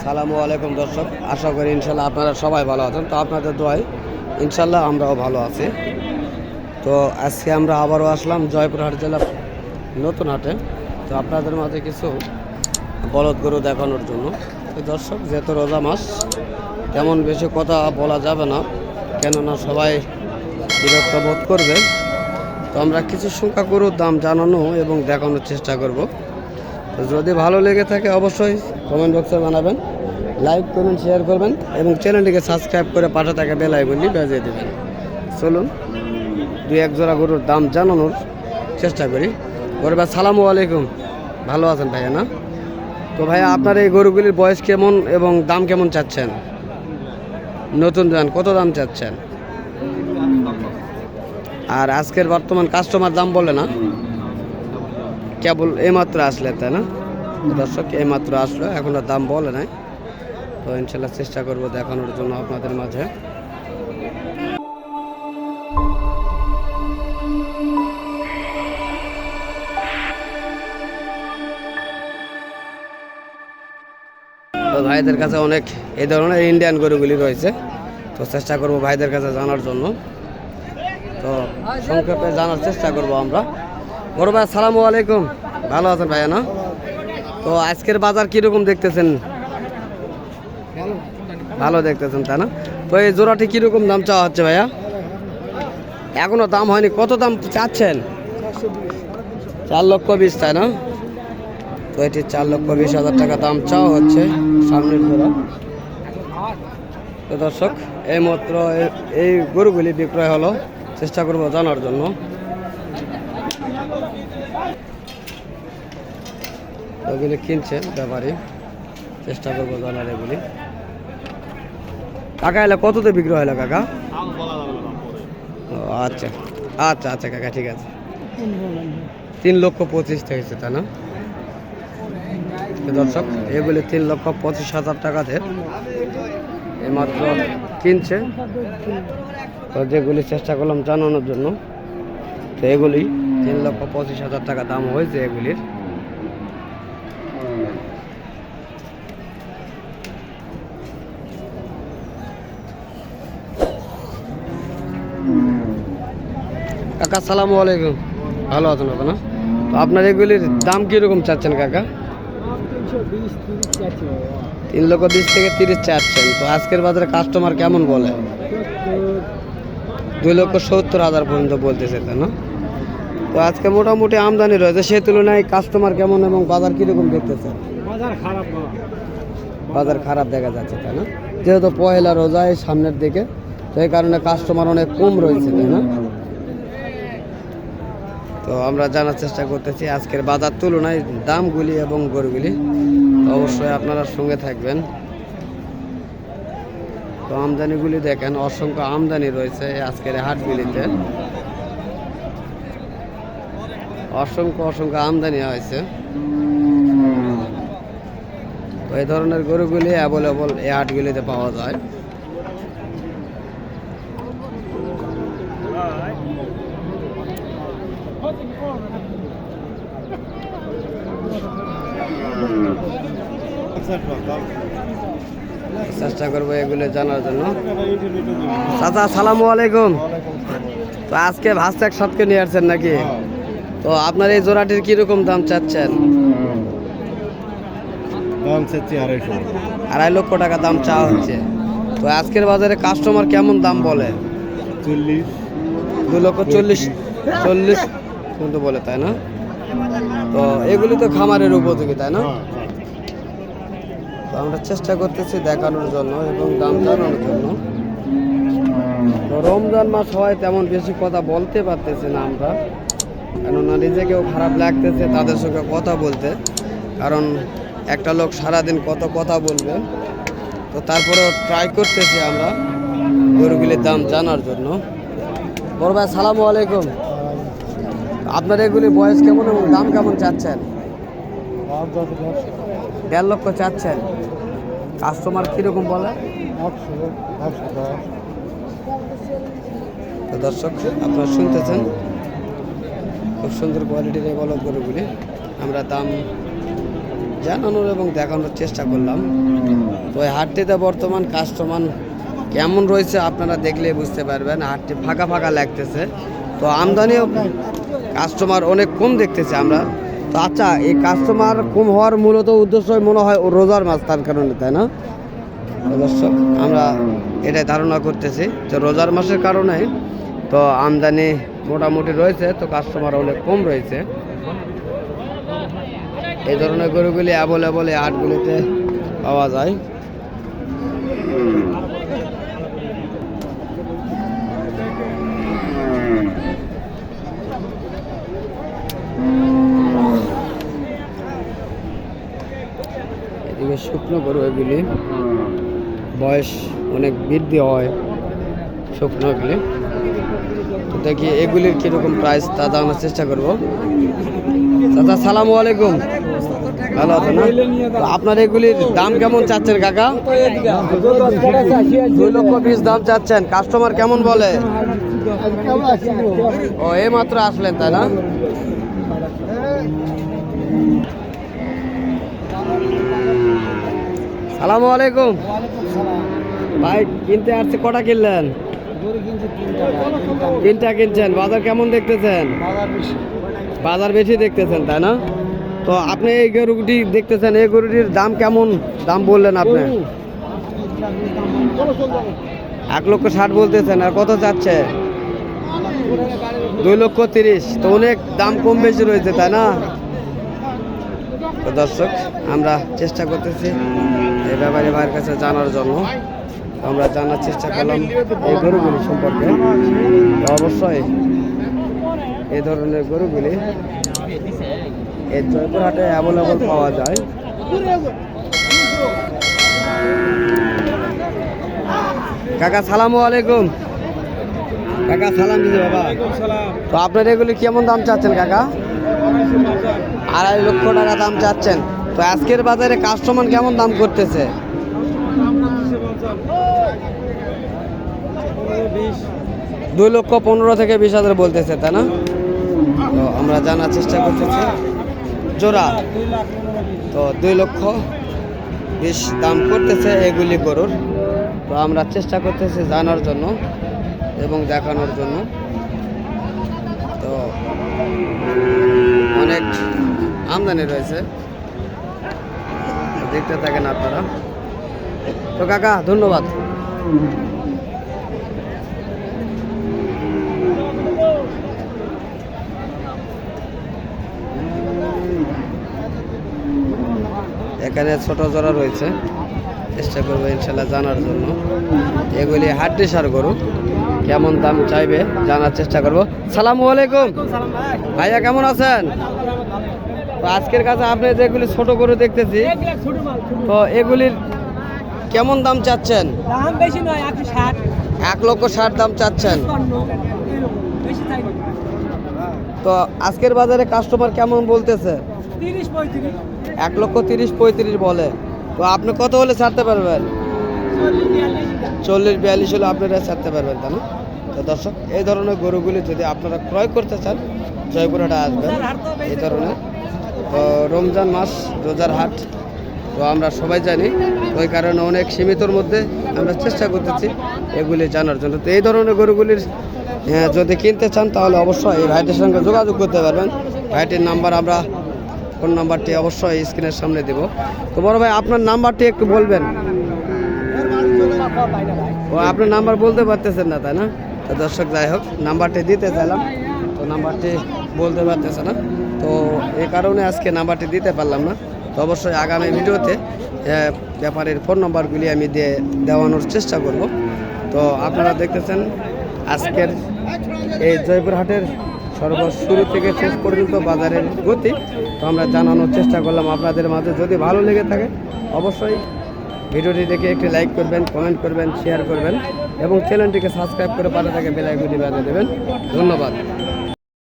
আসসালামু আলাইকুম দর্শক, আশা করি ইনশাল্লাহ আপনারা সবাই ভালো আছেন। তো আপনাদের দোয়ায় ইনশাল্লাহ আমরাও ভালো আছি। তো আজকে আমরা আবারও আসলাম জয়পুরহাট জেলার নতুন হাটে। তো আপনাদের মাঝে কিছু বলদ গরু দেখানোর জন্য। তো দর্শক, যেহেতু রোজা মাস, তেমন বেশি কথা বলা যাবে না, কেননা সবাই বিরক্ত বোধ করবে। তো আমরা কিছু সংখ্যা গরুর দাম জানানো এবং দেখানোর চেষ্টা করব। তো যদি ভালো লেগে থাকে অবশ্যই কমেন্ট বক্সে জানাবেন, লাইক করুন, শেয়ার করবেন এবং চ্যানেলটিকে সাবস্ক্রাইব করে পাশে থাকা বেল আইকনটি বাজিয়ে দেবেন। চলুন দুই এক জোড়া গরুর দাম জানানোর চেষ্টা করি। গরু ভাই সালামু আলাইকুম, ভালো আছেন ভাইয়া না? তো ভাইয়া, আপনার এই গরুগুলির বয়স কেমন এবং দাম কেমন চাচ্ছেন? নতুন দাম কত দাম চাচ্ছেন? আর আজকের বর্তমান কাস্টমার দাম বলে না, কেবল এইমাত্র আসলে, তাই না দর্শক? এইমাত্র আসলো, এখন আর দাম বলে নাই। তো ইনশাল্লাহ চেষ্টা করব দেখানোর জন্য আপনাদের মাঝে। তো ভাইদের কাছে অনেক এই ধরনের ইন্ডিয়ান গরুগুলি রয়েছে, তো চেষ্টা করব ভাইদের কাছে জানার জন্য। তো সংক্ষেপে জানার চেষ্টা করব আমরা। বড় ভাই আসসালামু আলাইকুম, ভালো আছেন ভাইয়া না? তো আজকের বাজার কীরকম দেখতেছেন? ভালো দেখতেছেন, তাই না? তো এই জোড়াটি কীরকম দাম চাওয়া হচ্ছে ভাইয়া? এখনো দাম হয়নি, কত দাম চাচ্ছেন? 4,20,000, তাই না? তো এটি 4,20,000 টাকা দাম চাওয়া হচ্ছে সামনের জোড়া। তো দর্শক, এইমাত্র এই গরুগুলি বিক্রয় হলো, চেষ্টা করব জানার জন্য। ওগুলি কিনছে ব্যাপারী, চেষ্টা করবো জানার এগুলি। কাকা এলে কততে বিক্রি হলো কাকা? ও আচ্ছা আচ্ছা আচ্ছা কাকা, ঠিক আছে। 3,25,000 হয়েছে, তাই না? দর্শক, এগুলি 3,25,000 টাকাতে এইমাত্র কিনছে। তো যেগুলি চেষ্টা করলাম জানানোর জন্য। তো এগুলি 3,25,000 টাকা দাম হয়েছে এগুলির। কাকা আসসালামু আলাইকুম, ভালো আছেন না? তো আপনার এগুলির দাম কীরকম চাচ্ছেন কাকা? 3,20,000 থেকে 30 চাচ্ছেন। তো আজকের বাজারে কাস্টমার কেমন বলে? 2,70,000 পর্যন্ত বলতেছে, তাই না? তো আজকে মোটামুটি আমদানি রয়েছে, সেই তুলনায় কাস্টমার কেমন এবং বাজার কীরকম দেখতেছে? বাজার খারাপ দেখা যাচ্ছে, তাই না? যেহেতু পয়লা রোজায় সামনের দিকে, তো এই কারণে কাস্টমার অনেক কম রয়েছে, তাই না? তো আমরা জানার চেষ্টা করতেছি আজকের বাজার তুলনায় দামগুলি এবং গরুগুলি। অবশ্যই আপনারা সঙ্গে থাকবেন। তো আমদানিগুলি দেখেন, অসংখ্য আমদানি রয়েছে আজকের হাটগুলিতে, অসংখ্য আমদানি হয়েছে। তো এই ধরনের গরুগুলি অ্যাভেলেবল এই হাটগুলিতে পাওয়া যায়। চেষ্টা করবো এগুলো জানার জন্য। চাচা আসসালামু আলাইকুম। তো আজকে ভাস্ত একসাথে নিয়ে আসছেন নাকি? তো আপনার এই জোড়াটির কিরকম দাম চাচ্ছেন? 2.5 লক্ষ টাকা দাম চাওয়া হচ্ছে। তো আজকের বাজারে কাস্টমার কেমন দাম বলে? 2,40,000 পর্যন্ত বলে, তাই না? তো এগুলি তো খামারের উপযোগী, তাই না? তো আমরা চেষ্টা করতেছি দেখানোর জন্য এবং দাম জানানোর জন্য। তো রমজান মাস হয়, তেমন বেশি কথা বলতে পারতেছি না আমরা, কেননা নিজেকেও খারাপ লাগতেছে তাদের সঙ্গে কথা বলতে, কারণ একটা লোক সারাদিন কত কথা বলবে। তো তারপরেও ট্রাই করতেছি আমরা গরুগুলির দাম জানার জন্য। বড় ভাই আসসালামু আলাইকুম, আপনার এগুলি বয়স কেমন এবং দাম কেমন চাচ্ছেন? 1.5 লক্ষ চাচ্ছেন। কাস্টমার কীরকম বলে? তো দর্শক, আপনারা শুনতেছেন, খুব সুন্দর কোয়ালিটির এই বলদ গরুগুলি। আমরা দাম জানানোর এবং দেখানোর চেষ্টা করলাম। তো এই হাটটিতে বর্তমান কাস্টমার কেমন রয়েছে আপনারা দেখলে বুঝতে পারবেন। হাটটি ফাঁকা ফাঁকা লাগতেছে, তো আমদানিও কাস্টমার অনেক কম দেখতেছে আমরা। তো আচ্ছা, এই কাস্টমার কম হওয়ার মূলত উদ্দেশ্য মনে হয় রোজার মাস, তার কারণে, তাই না দর্শক? আমরা এটাই ধারণা করতেছি যে রোজার মাসের কারণে তো আমদানি মোটামুটি রয়েছে, তো কাস্টমার অনেক কম রয়েছে। এই ধরনের গরুগুলি অ্যাভেলেবল এই হাটগুলিতে পাওয়া যায়। এদিকে শুকনো গরু, এগুলি বয়স অনেক বৃদ্ধি হয় শুকনোগুলি। তো দেখি এগুলির কীরকম প্রাইস তা জানার চেষ্টা করবো। দাদা সালামু আলাইকুম, ভালো আছেন না? তো আপনার এগুলির দাম কেমন চাচ্ছেন কাকা? 2,20,000 দাম চাচ্ছেন। কাস্টমার কেমন বলে? ও এই মাত্র আসলেন, তাই না? সালামু আলাইকুম ভাই, কিনতে আসছে, কটা কিনলেন? 3টা কিনছেন। বাজার কেমন দেখতেছেন? বাজার বেশি দেখতেছেন, তাই না? তো আপনি এই গরুটি দেখতেছেন, এই গরুটির দাম কেমন দাম বললেন আপনি? 1,60,000 বলতেছেন, আর কত চাচ্ছে? 2,30,000। তো অনেক দাম কম বেশি রয়েছে, তাই না? তো দর্শক, আমরা চেষ্টা করতেছি এই ব্যাপারী ভাইয়ের কাছে জানার জন্য। আমরা জানার চেষ্টা করলাম এই গরুগুলি সম্পর্কে। অবশ্যই এই ধরনের গরুগুলি এই জয়পুরহাটে অ্যাভেলেবল পাওয়া যায়। কাকা সালামু আলাইকুম। কাকা সালাম দিদি বাবা। তো আপনার এগুলি কেমন দাম চাচ্ছেন কাকা? 2.5 লক্ষ টাকা দাম চাচ্ছেন। তো আজকের বাজারে কাস্টমার কেমন দাম করতেছে? 2,15,000 থেকে 20,000 বলতেছে, তাই না? তো আমরা জানার চেষ্টা করতেছি জোড়া। তো 2,20,000 দাম করতেছে এগুলি গরুর। তো আমরা চেষ্টা করতেছি জানার জন্য এবং দেখানোর জন্য। তো অনেক আমদানি রয়েছে, দেখতে থাকেন আপনারা। তো কাকা ধন্যবাদ। এখানে ছোট জোড়া রয়েছে, চেষ্টা করবো ইনশাল্লাহ জানার জন্য। এগুলি হাড্ডি সার গরু, কেমন দাম চাইবে জানার চেষ্টা করবো। সালামু আলাইকুম ভাইয়া, কেমন আছেন? তো আজকের কাছে আপনি যেগুলি ছোট গরু দেখতেছি, তো এগুলির কেমন দাম চাচ্ছেন? 1,60,000 দাম চাচ্ছেন। তো আজকের বাজারে কাস্টমার কেমন বলতেছে? 1,30,000-1,35,000 বলে। তো আপনি কত হলে ছাড়তে পারবেন? 40-42 হলে আপনারা ছাড়তে পারবেন, তাই না? তো দর্শক, এই ধরনের গরুগুলি যদি আপনারা ক্রয় করতে চান, জয়পুরহাটে আসবেন। এই ধরনের রমজান মাস, রোজার হাট, তো আমরা সবাই জানি, ওই কারণে অনেক সীমিতর মধ্যে আমরা চেষ্টা করতেছি এগুলি জানার জন্য। তো এই ধরনের গরুগুলির যদি কিনতে চান তাহলে অবশ্যই এই ভাইটির সঙ্গে যোগাযোগ করতে পারবেন। ভাইটির নাম্বার, আমরা ফোন নাম্বারটি অবশ্যই স্ক্রিনের সামনে দেব। তো বড় ভাই, আপনার নাম্বারটি একটু বলবেন। ও আপনার নাম্বার বলতে পারতেছেন না, তাই না? তো দর্শক, যাই হোক, নাম্বারটি দিতে চাইলাম, তো নাম্বারটি বলতে পারতেছে না, তো এই কারণে আজকে নাম্বারটি দিতে পারলাম না। তো অবশ্যই আগামী ভিডিওতে ব্যাপারের ফোন নাম্বারগুলি আমি দেওয়ানোর চেষ্টা করব। তো আপনারা দেখতেছেন আজকের এই জয়পুরহাটের শুরু থেকে শেষ পর্যন্ত বাজারের গতি, তো আমরা জানানোর চেষ্টা করলাম আপনাদের মাঝে। যদি ভালো লেগে থাকে অবশ্যই ভিডিওটি দেখে একটি লাইক করবেন, কমেন্ট করবেন, শেয়ার করবেন এবং চ্যানেলটিকে সাবস্ক্রাইব করে পাশে থেকে বেল আইকনটি বাজিয়ে দেবেন। ধন্যবাদ।